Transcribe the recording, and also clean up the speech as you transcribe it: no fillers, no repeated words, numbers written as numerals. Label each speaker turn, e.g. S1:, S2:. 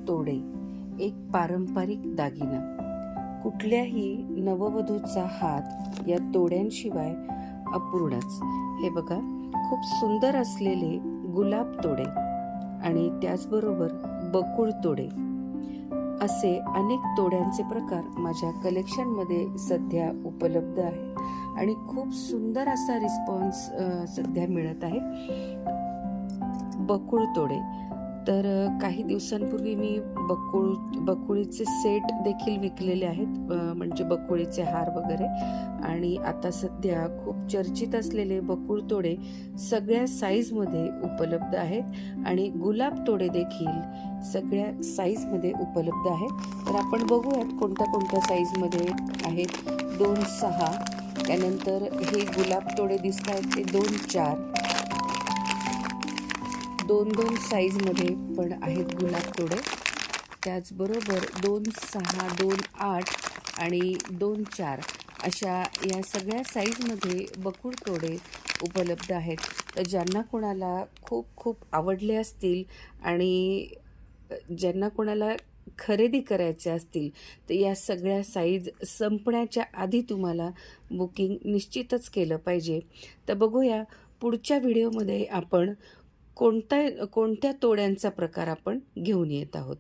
S1: तोडे एक पारंपरिक दागिना. कुठल्याही नववधूचा हात या तोड्यांशिवाय अपूर्णच. हे बघा, खूप सुंदर असलेले गुलाब तोडे आणि त्याचबरोबर बकुळ तोडे असे अनेक तोड्यांचे प्रकार माझ्या कलेक्शनमध्ये सध्या उपलब्ध आहेत आणि खूप सुंदर असा रिस्पॉन्स सध्या मिळत आहे. बकुळ तोडे तर काही दिवसांपूर्वी मी बकुळीचे सेट देखील विकलेले आहेत, म्हणजे बकुळीचे हार वगैरे. आणि आता सध्या खूप चर्चित असलेले बकुळ तोडे सगळ्या साईजमध्ये उपलब्ध आहेत आणि गुलाब तोडे देखील सगळ्या साईजमध्ये उपलब्ध आहेत. तर आपण बघूयात कोणत्या कोणत्या साईजमध्ये आहेत. 2-6, त्यानंतर हे गुलाब तोडे दिसत आहेत ते 2-4, 2-2 साईजमध्ये पण आहेत गुलाब तोडे. त्याचबरोबर 2-6, 2-8 आणि 2-4 अशा या सगळ्या साईजमध्ये बकुळ तोडे उपलब्ध आहेत. तर ज्यांना कोणाला खूप खूप आवडले असतील आणि ज्यांना कोणाला खरेदी करायचे असतील तर या सगळ्या साईज संपण्याच्या आधी तुम्हाला बुकिंग निश्चितच केलं पाहिजे. तर बघूया पुढच्या व्हिडिओमध्ये आपण कोणत्या तोड्यांचा प्रकार आपण घेऊन येत आहोत.